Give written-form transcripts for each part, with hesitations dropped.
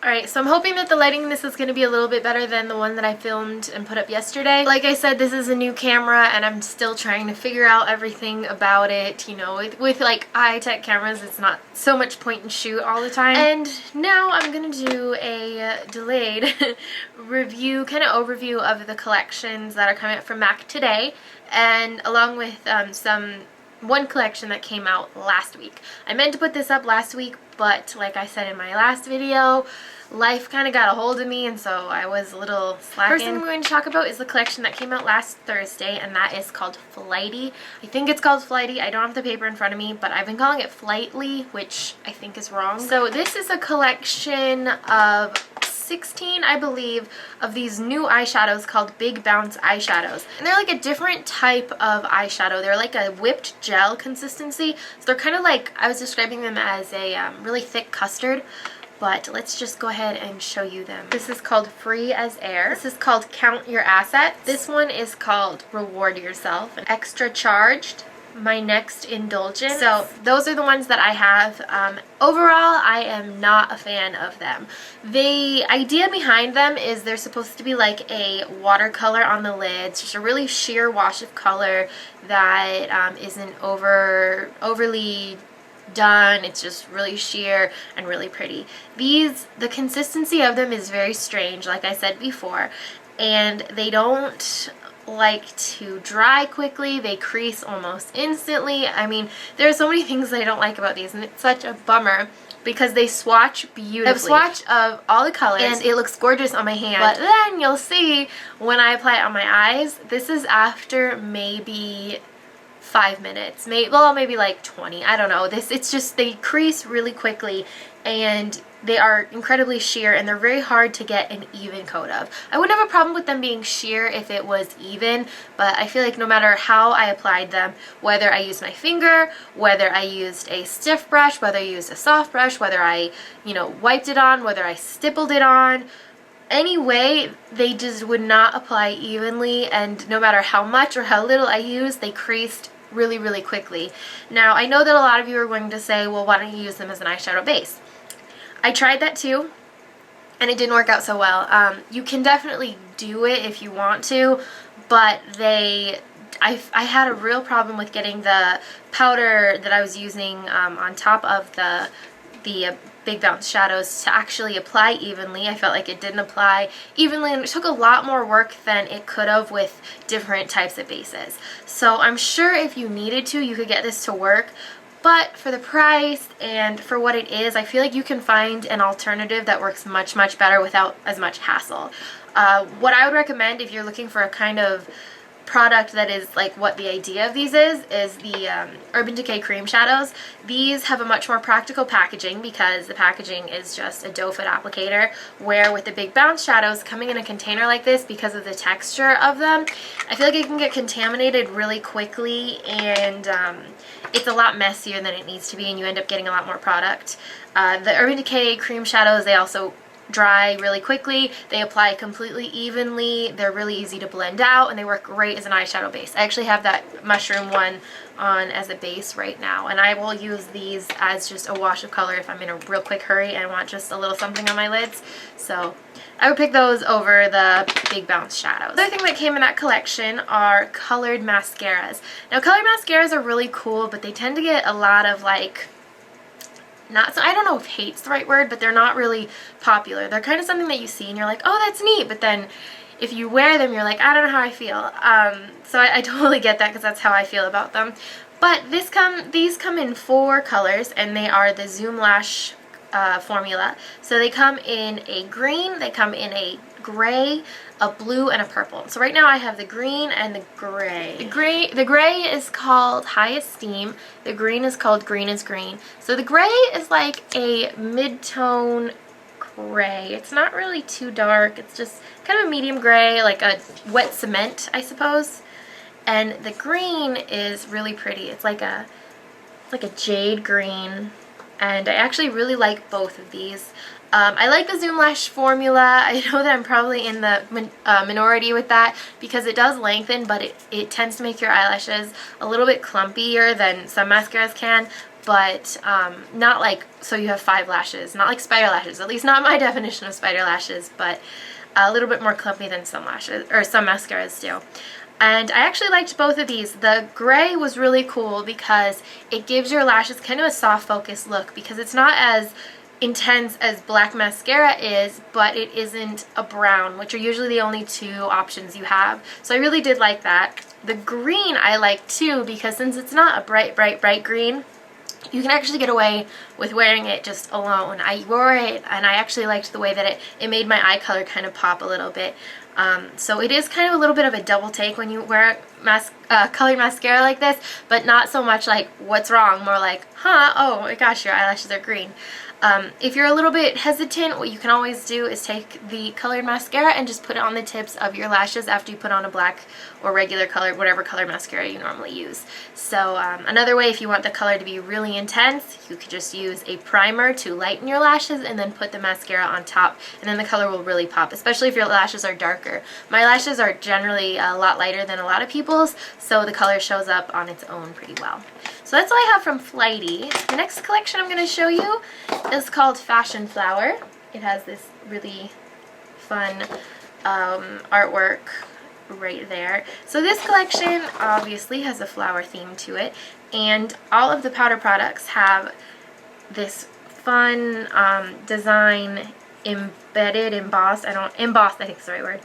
Alright, so I'm hoping that the lighting in this is going to be a little bit better than the one that I filmed and put up yesterday. Like I said, this is a new camera and I'm still trying to figure out everything about it. You know, with like high-tech cameras, it's not so much point and shoot all the time. And now I'm going to do a delayed review, kind of overview of the collections that are coming up from MAC today, and along with one collection that came out last week. I meant to put this up last week, but like I said in my last video, life kind of got a hold of me, and so I was a little slacking. First thing I'm going to talk about is the collection that came out last Thursday, and that is called Flighty. I think it's called Flighty. I don't have the paper in front of me, but I've been calling it Flightly, which I think is wrong. So this is a collection of 16, I believe, of these new eyeshadows called Big Bounce eyeshadows. And they're like a different type of eyeshadow. They're like a whipped gel consistency. So they're kind of like, I was describing them as a really thick custard. But let's just go ahead and show you them. This is called Free as Air. This is called Count Your Assets. This one is called Reward Yourself. Extra Charged. My Next Indulgence. So those are the ones that I have. Overall, I am not a fan of them. The idea behind them is they're supposed to be like a watercolor on the lids, just a really sheer wash of color that isn't overly done. It's just really sheer and really pretty. The consistency of them is very strange, like I said before, and they don't like to dry quickly. They crease almost instantly. I mean, there are so many things that I don't like about these, and it's such a bummer because they swatch beautifully. I have a swatch of all the colors and it looks gorgeous on my hand, but then you'll see when I apply it on my eyes, this is after maybe 5 minutes, maybe like 20, I don't know. It's just, they crease really quickly and they are incredibly sheer, and they're very hard to get an even coat of. I wouldn't have a problem with them being sheer if it was even, but I feel like no matter how I applied them, whether I used my finger, whether I used a stiff brush, whether I used a soft brush, whether I, wiped it on, whether I stippled it on, anyway, they just would not apply evenly, and no matter how much or how little I used, they creased really, really quickly. Now, I know that a lot of you are going to say, well, why don't you use them as an eyeshadow base? I tried that too, and it didn't work out so well. You can definitely do it if you want to, but I had a real problem with getting the powder that I was using on top of the Big Bounce shadows to actually apply evenly. I felt like it didn't apply evenly, and it took a lot more work than it could have with different types of bases. So I'm sure if you needed to, you could get this to work. But for the price and for what it is, I feel like you can find an alternative that works much, much better without as much hassle. What I would recommend if you're looking for a kind of product that is like what the idea of these is the Urban Decay Cream Shadows. These have a much more practical packaging because the packaging is just a doe foot applicator, where with the Big Bounce shadows coming in a container like this, because of the texture of them, I feel like it can get contaminated really quickly, and it's a lot messier than it needs to be, and you end up getting a lot more product. The Urban Decay Cream Shadows, they also dry really quickly. They apply completely evenly. They're really easy to blend out, and they work great as an eyeshadow base. I actually have that mushroom one on as a base right now, and I will use these as just a wash of color if I'm in a real quick hurry and I want just a little something on my lids. So I would pick those over the Big Bounce shadows. The other thing that came in that collection are colored mascaras. Now, colored mascaras are really cool, but they tend to get a lot of like, I don't know if hate's the right word, but they're not really popular. They're kind of something that you see and you're like, oh, that's neat, but then if you wear them, you're like, I don't know how I feel. So I totally get that because that's how I feel about them. But these come in 4 colors, and they are the Zoom Lash formula. So they come in a green, they come in a gray, a blue, and a purple. So right now I have the green and the gray. The gray is called High Esteem. The green is called Green is Green. So the gray is like a mid-tone gray. It's not really too dark. It's just kind of a medium gray, like a wet cement, I suppose. And the green is really pretty. It's like a jade green, and I actually really like both of these. I like the Zoom Lash formula. I know that I'm probably in the minority with that because it does lengthen, but it tends to make your eyelashes a little bit clumpier than some mascaras can. but not like, so you have 5 lashes, not like spider lashes, at least not my definition of spider lashes, but a little bit more clumpy than some lashes, or some mascaras do. And I actually liked both of these. The gray was really cool because it gives your lashes kind of a soft focus look, because it's not as intense as black mascara is, but it isn't a brown, which are usually the only 2 options you have. So I really did like that. The green I like too, because since it's not a bright green, you can actually get away with wearing it just alone. I wore it and I actually liked the way that it made my eye color kind of pop a little bit. So it is kind of a little bit of a double take when you wear colored mascara like this, but not so much like, what's wrong? More like, huh, oh my gosh, your eyelashes are green. If you're a little bit hesitant, what you can always do is take the colored mascara and just put it on the tips of your lashes after you put on a black or regular color, whatever color mascara you normally use. So another way, if you want the color to be really intense, you could just use a primer to lighten your lashes and then put the mascara on top, and then the color will really pop, especially if your lashes are darker. My lashes are generally a lot lighter than a lot of people's, so the color shows up on its own pretty well. So that's all I have from Flighty. The next collection I'm going to show you is called Fashion Flower. It has this really fun artwork right there. So this collection obviously has a flower theme to it, and all of the powder products have this fun design embossed, I think is the right word,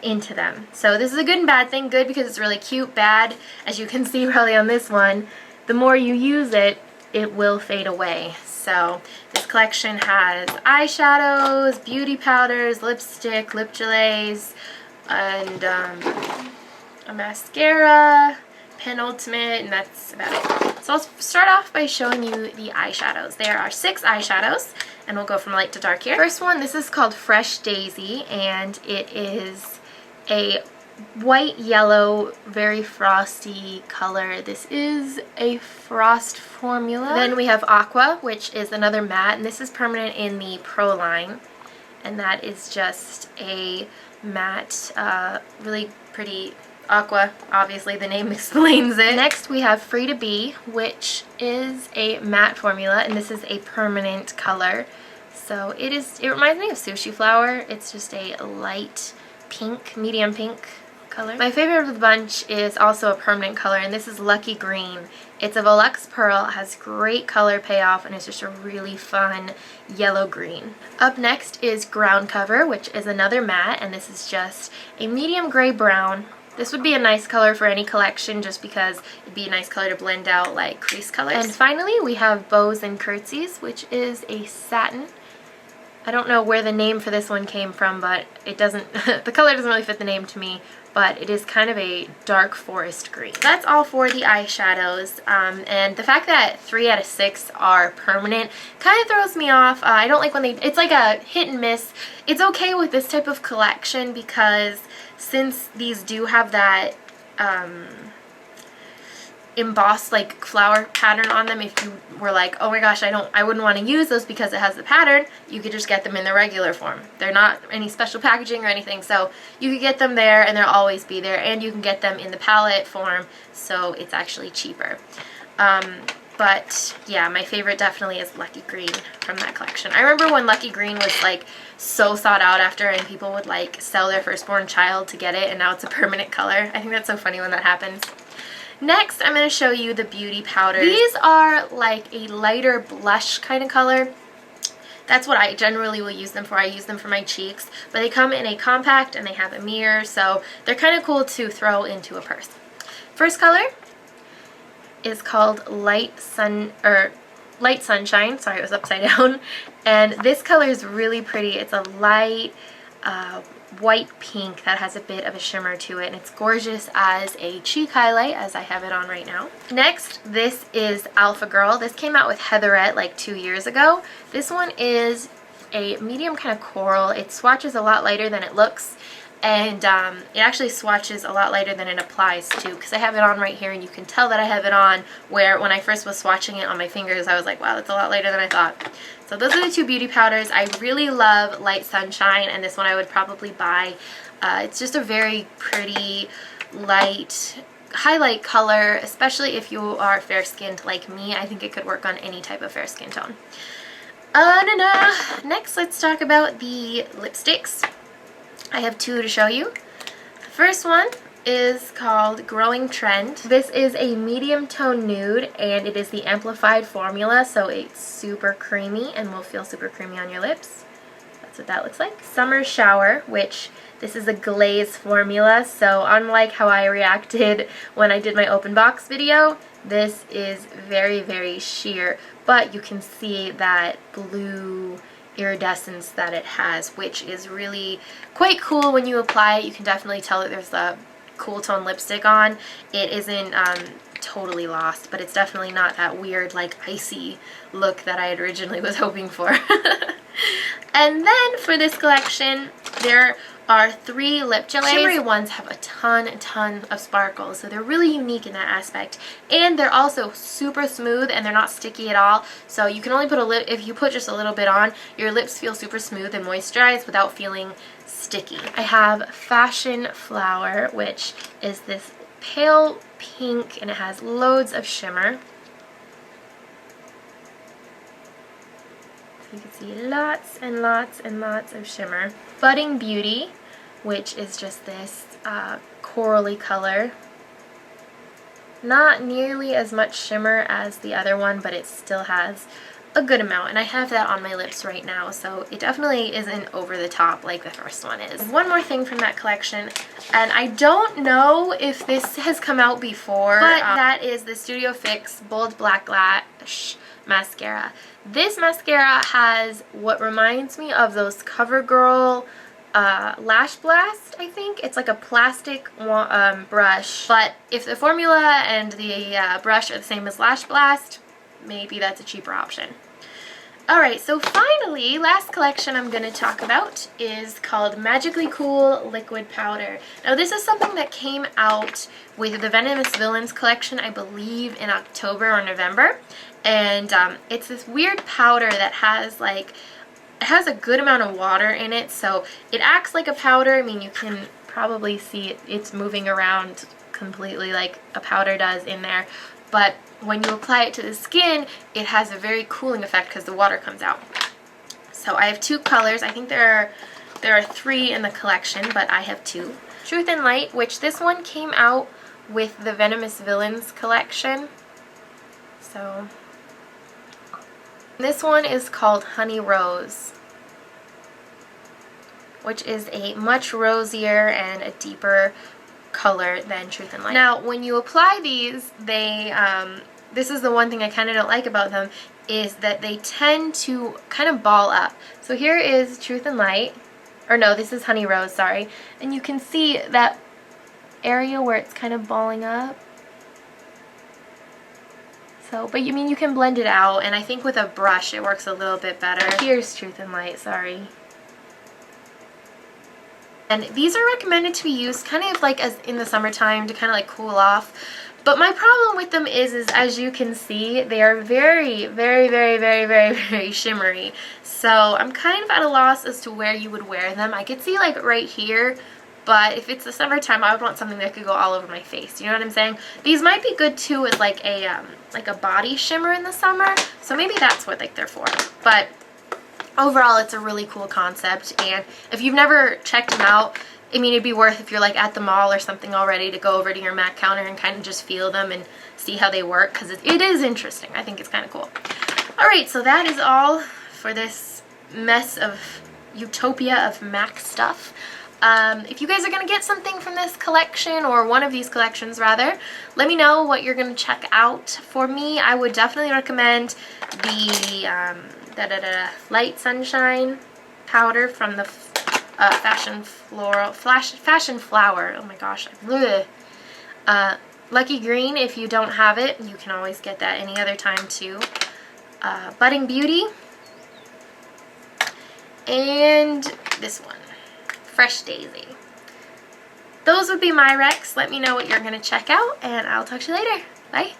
into them. So this is a good and bad thing. Good because it's really cute. Bad, as you can see probably on this one, the more you use it, it will fade away. So this collection has eyeshadows, beauty powders, lipstick, lip gelées, and a mascara, penultimate, and that's about it. So I'll start off by showing you the eyeshadows. There are 6 eyeshadows, and we'll go from light to dark here. First one, this is called Fresh Daisy, and it is a white yellow, very frosty color. This is a frost formula. Then we have Aqua, which is another matte, and this is permanent in the Pro line, and that is just a matte, really pretty aqua. Obviously the name explains it. Next we have Free to Be, which is a matte formula, and this is a permanent color. So it reminds me of Sushi Flower. It's just a light pink, medium pink color. My favorite of the bunch is also a permanent color, and this is Lucky Green. It's a Volux Pearl, has great color payoff, and it's just a really fun yellow green. Up next is Ground Cover, which is another matte, and this is just a medium gray brown. This would be a nice color for any collection just because it'd be a nice color to blend out like crease colors. And finally we have Bows and Curtsies, which is a satin. I don't know where the name for this one came from, but it doesn't, the color doesn't really fit the name to me, but it is kind of a dark forest green. That's all for the eyeshadows, and the fact that 3 out of 6 are permanent kind of throws me off. I don't like when it's like a hit and miss. It's okay with this type of collection because since these do have that embossed like flower pattern on them, if you were like, oh my gosh, I wouldn't want to use those because it has the pattern, you could just get them in the regular form. They're not any special packaging or anything, so you could get them there and they'll always be there, and you can get them in the palette form, so it's actually cheaper. But yeah, my favorite definitely is Lucky Green from that collection. I remember when Lucky Green was like so sought out after, and people would like sell their firstborn child to get it, and now it's a permanent color. I think that's so funny when that happens. Next, I'm going to show you the beauty powders. These are like a lighter blush kind of color. That's what I generally will use them for. I use them for my cheeks, but they come in a compact and they have a mirror, so they're kind of cool to throw into a purse. First color is called Light Sunshine. Sorry, it was upside down. And this color is really pretty. It's a light white pink that has a bit of a shimmer to it, and it's gorgeous as a cheek highlight, as I have it on right now. Next, this is Alpha Girl. This came out with Heatherette like 2 years ago. This one is a medium kind of coral. It swatches a lot lighter than it looks, and it actually swatches a lot lighter than it applies too, because I have it on right here, and you can tell that I have it on, where when I first was swatching it on my fingers, I was like, wow, that's a lot lighter than I thought. So those are the 2 beauty powders. I really love Light Sunshine, and this one I would probably buy. It's just a very pretty, light, highlight color, especially if you are fair-skinned like me. I think it could work on any type of fair skin tone. Next, let's talk about the lipsticks. I have two to show you. The first one is called Growing Trend. This is a medium tone nude, and it is the amplified formula, so it's super creamy and will feel super creamy on your lips. That's what that looks like. Summer Shower, which this is a glaze formula, so unlike how I reacted when I did my open box video, this is very, very sheer, but you can see that blue iridescence that it has, which is really quite cool when you apply it. You can definitely tell that there's a cool tone lipstick on. It isn't totally lost, but it's definitely not that weird like icy look that I originally was hoping for. And then for this collection, there are 3 lip gelays. Shimmery ones have a ton of sparkles, so they're really unique in that aspect. And they're also super smooth and they're not sticky at all. So you can only put if you put just a little bit on, your lips feel super smooth and moisturized without feeling sticky. I have Fashion Flower, which is this pale pink and it has loads of shimmer. You can see lots and lots and lots of shimmer. Budding Beauty, which is just this corally color. Not nearly as much shimmer as the other one, but it still has a good amount. And I have that on my lips right now, so it definitely isn't over the top like the first one is. One more thing from that collection, and I don't know if this has come out before, but that is the Studio Fix Bold Black Lash mascara. This mascara has what reminds me of those CoverGirl Lash Blast, I think. It's like a plastic brush, but if the formula and the brush are the same as Lash Blast, maybe that's a cheaper option. Alright, so finally, last collection I'm going to talk about is called Magically Cool Liquid Powder. Now this is something that came out with the Venomous Villains collection, I believe in October or November. And it's this weird powder that has it has a good amount of water in it, so it acts like a powder. I mean, you can probably see it's moving around completely like a powder does in there. But when you apply it to the skin, it has a very cooling effect because the water comes out. So I have 2 colors. I think there are 3 in the collection, but I have 2. Truth and Light, which this one came out with the Venomous Villains collection. So this one is called Honey Rose, which is a much rosier and a deeper color than Truth and Light. Now, when you apply these, they this is the one thing I kind of don't like about them, is that they tend to kind of ball up. So here is Truth and Light, or no, this is Honey Rose, sorry, and you can see that area where it's kind of balling up. So, but you mean you can blend it out, and I think with a brush it works a little bit better. Here's Truth and Light, sorry. And these are recommended to be used kind of like as in the summertime to kind of like cool off. But my problem with them is as you can see, they are very, very, very, very, very, very shimmery. So I'm kind of at a loss as to where you would wear them. I could see like right here, but if it's the summertime, I would want something that could go all over my face. You know what I'm saying? These might be good too as like a body shimmer in the summer. So maybe that's what like they're for. But overall, it's a really cool concept, and if you've never checked them out, I mean, it'd be worth if you're like at the mall or something already to go over to your MAC counter and kind of just feel them and see how they work, because it is interesting. I think it's kind of cool. Alright, so that is all for this mess of utopia of MAC stuff. If you guys are going to get something from this collection, or one of these collections rather, let me know what you're going to check out. For me, I would definitely recommend the Light Sunshine powder from the Fashion Flower. Oh my gosh. Lucky Green, if you don't have it, you can always get that any other time too. Budding Beauty. And this one, Fresh Daisy. Those would be my recs. Let me know what you're going to check out, and I'll talk to you later. Bye.